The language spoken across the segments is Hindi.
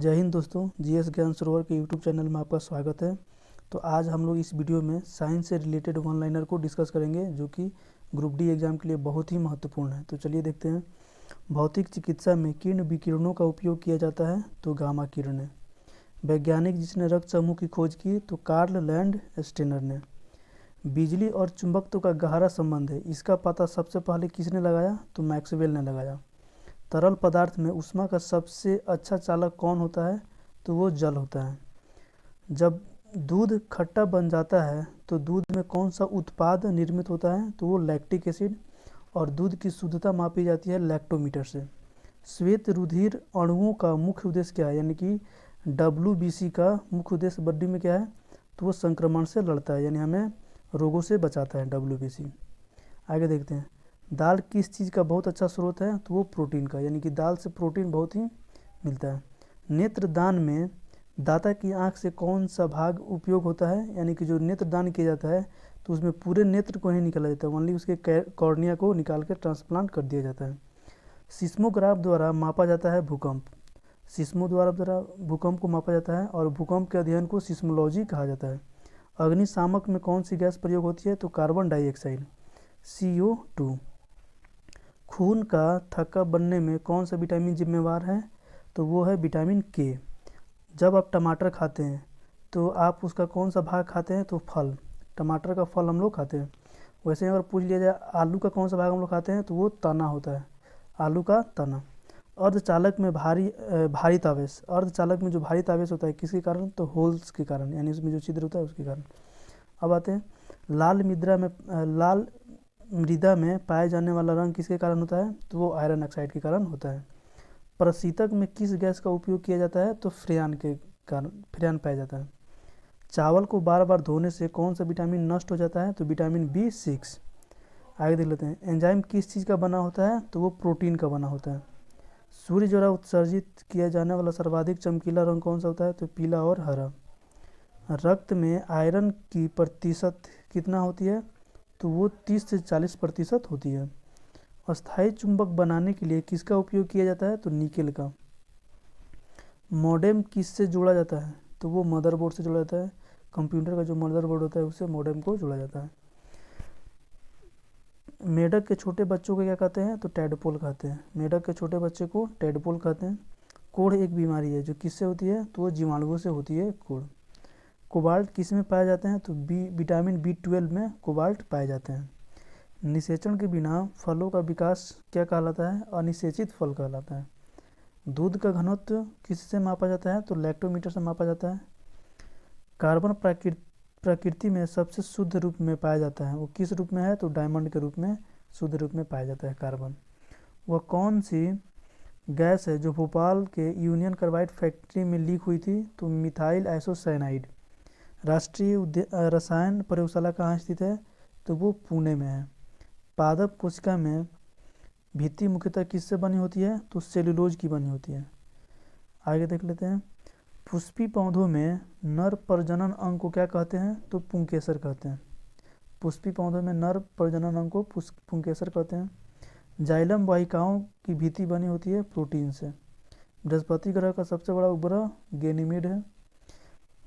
जय हिंद दोस्तों, जीएस ज्ञान सरोवर के यूट्यूब चैनल में आपका स्वागत है। तो आज हम लोग इस वीडियो में साइंस से रिलेटेड वन लाइनर को डिस्कस करेंगे, जो कि ग्रुप डी एग्जाम के लिए बहुत ही महत्वपूर्ण है। तो चलिए देखते हैं। भौतिक चिकित्सा में किन विकिरणों का उपयोग किया जाता है? तो गामा किरणें। वैज्ञानिक जिसने रक्त समूह की खोज की? तो कार्ल लैंड स्टेनर ने। बिजली और चुंबकत्व का गहरा संबंध है, इसका पता सबसे पहले किसने लगाया? तो मैक्सवेल ने लगाया। तरल पदार्थ में ऊष्मा का सबसे अच्छा चालक कौन होता है? तो वो जल होता है। जब दूध खट्टा बन जाता है तो दूध में कौन सा उत्पाद निर्मित होता है? तो वो लैक्टिक एसिड। और दूध की शुद्धता मापी जाती है लैक्टोमीटर से। श्वेत रुधिर अणुओं का मुख्य उद्देश्य क्या है? यानी कि WBC का मुख्य उद्देश्य बॉडी में क्या है? तो वो संक्रमण से लड़ता है, यानी हमें रोगों से बचाता है WBC। आगे देखते हैं। दाल किस चीज़ का बहुत अच्छा स्रोत है? तो वो प्रोटीन का, यानी कि दाल से प्रोटीन बहुत ही मिलता है। नेत्रदान में दाता की आंख से कौन सा भाग उपयोग होता है? यानी कि जो नेत्रदान किया जाता है तो उसमें पूरे नेत्र को नहीं निकाला जाता है, ओनली उसके कॉर्निया को निकाल कर ट्रांसप्लांट कर दिया जाता है। सिस्मोग्राफ द्वारा मापा जाता है भूकंप। सिस्मोग्राफ द्वारा भूकंप को मापा जाता है और भूकंप के अध्ययन को सिस्मोलॉजी कहा जाता है। अग्निशामक में कौन सी गैस प्रयोग होती है? तो कार्बन डाइऑक्साइड, CO2। खून का थक्का बनने में कौन सा विटामिन जिम्मेवार है? तो वो है विटामिन के। जब आप टमाटर खाते हैं तो आप उसका कौन सा भाग खाते हैं? तो फल। टमाटर का फल हम लोग खाते हैं। वैसे अगर पूछ लिया जाए आलू का कौन सा भाग हम लोग खाते हैं, तो वो तना होता है, आलू का तना। अर्धचालक में भारित आवेश, अर्धचालक में जो भारित आवेश होता है किसके कारण? तो होल्स के कारण, यानी उसमें जो छिद्र होता है उसके कारण। अब आते हैं लाल मृदा में पाए जाने वाला रंग किसके कारण होता है? तो वो आयरन ऑक्साइड के कारण होता है। प्रशीतक में किस गैस का उपयोग किया जाता है? तो फ्रेयान के कारण, फ्रेयान पाया जाता है। चावल को बार बार धोने से कौन सा विटामिन नष्ट हो जाता है? तो विटामिन B6। आगे देख लेते हैं। एंजाइम किस चीज़ का बना होता है? तो वो प्रोटीन का बना होता है। सूर्य द्वारा उत्सर्जित किया जाने वाला सर्वाधिक चमकीला रंग कौन सा होता है? तो पीला और हरा। रक्त में आयरन की प्रतिशत कितना होती है? तो वो 30 से 40% होती है। अस्थायी चुंबक बनाने के लिए किसका उपयोग किया जाता है? तो निकेल का। मॉडेम किससे जोड़ा जाता है? तो वो मदरबोर्ड से जोड़ा जाता है। कंप्यूटर का जो मदरबोर्ड होता है उससे मॉडेम को जोड़ा जाता है। मेढक के छोटे बच्चों को क्या कहते हैं? तो टैडपोल कहते हैं। मेढक के छोटे बच्चे को टैडपोल कहते हैं। कोढ़ एक बीमारी है जो किससे होती है? तो वो जीवाणुओं से होती है, कोढ़। कोबाल्ट किस में पाए जाते हैं? तो विटामिन B12 में कोबाल्ट पाए जाते हैं। निषेचन के बिना फलों का विकास क्या कहलाता है? अनिषेचित फल कहलाता है। दूध का घनत्व किससे मापा जाता है? तो लैक्टोमीटर से मापा जाता है। कार्बन प्रकृति में सबसे शुद्ध रूप में पाया जाता है, वो किस रूप में है? तो डायमंड के रूप में शुद्ध रूप में पाया जाता है कार्बन। वह कौन सी गैस है जो भोपाल के यूनियन कार्बाइड फैक्ट्री में लीक हुई थी? तो मिथाइल आइसोसाइनाइड। राष्ट्रीय रसायन प्रयोगशाला कहाँ स्थित है? तो वो पुणे में है। पादप कोशिका में भित्ति मुख्यतः किससे बनी होती है? तो सेलुलोज की बनी होती है। आगे देख लेते हैं। पुष्पी पौधों में नर प्रजनन अंग को क्या कहते हैं? तो पुंकेसर कहते हैं। पुष्पी पौधों में नर प्रजनन अंग को पुंकेसर कहते हैं। जाइलम वाहिकाओं की भित्ति बनी होती है प्रोटीन से। बृहस्पति ग्रह का सबसे बड़ा उपग्रह गैनीमेड है।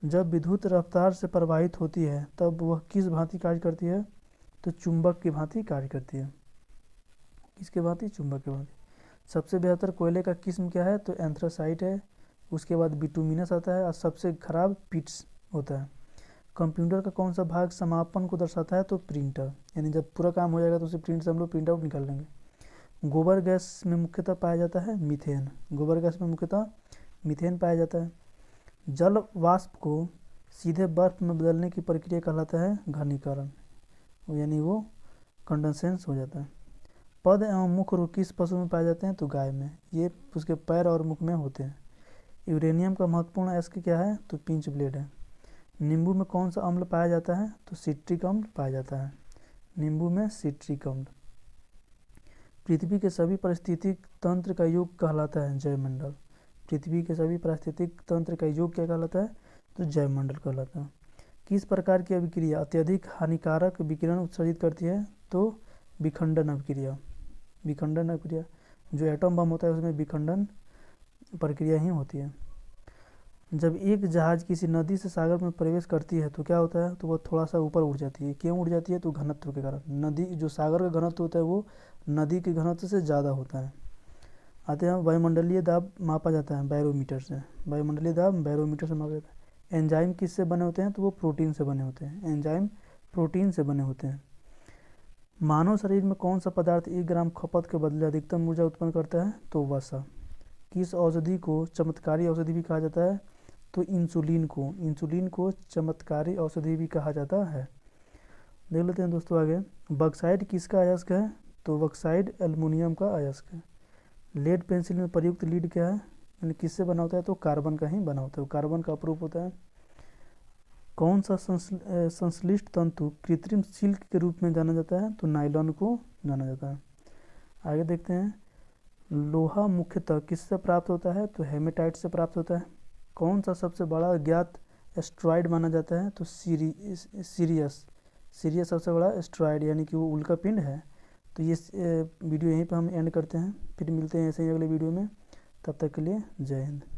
जब विद्युत रफ्तार से प्रवाहित होती है तब वह किस भांति कार्य करती है? तो चुंबक की भांति कार्य करती है। किसके भांति? चुंबक के भांति। सबसे बेहतर कोयले का किस्म क्या है? तो एंथ्रासाइट है। उसके बाद बिटुमिनस आता है और सबसे खराब पिट्स होता है। कंप्यूटर का कौन सा भाग समापन को दर्शाता है? तो प्रिंटर, यानी जब पूरा काम हो जाएगा तो उसे प्रिंट से हम लोग प्रिंट आउट निकाल लेंगे। गोबर गैस में मुख्यतः पाया जाता है मीथेन। गोबर गैस में मुख्यतः मीथेन पाया जाता है। जल वाष्प को सीधे बर्फ में बदलने की प्रक्रिया कहलाता है घनीकरण, यानी वो कंडेंसेंस हो जाता है। पद एवं मुख रोग किस पशु में पाए जाते हैं? तो गाय में। ये उसके पैर और मुख में होते हैं। यूरेनियम का महत्वपूर्ण अयस्क क्या है? तो पिंच ब्लेड है। नींबू में कौन सा अम्ल पाया जाता है? तो सिट्रिक अम्ल पाया जाता है। नींबू में सिट्रिक अम्ल। पृथ्वी के सभी पारिस्थितिक तंत्र का योग कहलाता है जैवमंडल। पृथ्वी के सभी पारिस्थितिक तंत्र का योग क्या कहलाता है? तो जैवमंडल कहलाता है। किस प्रकार की अभिक्रिया अत्यधिक हानिकारक विकिरण उत्सर्जित करती है? तो विखंडन अभिक्रिया। विखंडन अभिक्रिया, जो एटम बम होता है उसमें विखंडन प्रक्रिया ही होती है। जब एक जहाज़ किसी नदी से सागर में प्रवेश करती है तो क्या होता है, तो वह थोड़ा सा ऊपर उठ जाती है। क्यों उठ जाती है, तो घनत्व के कारण। नदी जो सागर का घनत्व होता है वो नदी के घनत्व से ज़्यादा होता है। आते हैं वायुमंडलीय दाब मापा जाता है बैरोमीटर से। वायुमंडलीय दाब बैरोमीटर से मापा जाता है। एंजाइम किससे बने होते हैं, तो वो प्रोटीन से बने होते हैं। एंजाइम प्रोटीन से बने होते हैं। मानव शरीर में कौन सा पदार्थ 1 ग्राम खपत के बदले अधिकतम ऊर्जा उत्पन्न करता है, तो वसा। किस औषधि को चमत्कारी औषधि भी कहा जाता है, तो इंसुलिन को चमत्कारी औषधि भी कहा जाता है। देख लेते हैं दोस्तों आगे। बक्साइड किसका अयस्क है, तो बक्साइड एल्युमिनियम का अयस्क है। लेड पेंसिल में प्रयुक्त लीड क्या है, यानी किससे बना होता है, तो कार्बन का ही बना होता है, कार्बन का अप्रूप होता है। कौन सा संश्लिष्ट तंतु कृत्रिम सिल्क के रूप में जाना जाता है, तो नायलॉन को जाना जाता है। आगे देखते हैं। लोहा मुख्यतः किससे प्राप्त होता है, तो हेमेटाइट से प्राप्त होता है। कौन सा सबसे बड़ा ज्ञात एस्ट्रॉयड माना जाता है, तो सीरियस सबसे बड़ा एस्ट्रॉयड यानी कि वो उल्का पिंड है। तो ये वीडियो यहीं पर हम एंड करते हैं, फिर मिलते हैं ऐसे ही अगले वीडियो में। तब तक के लिए जय हिंद।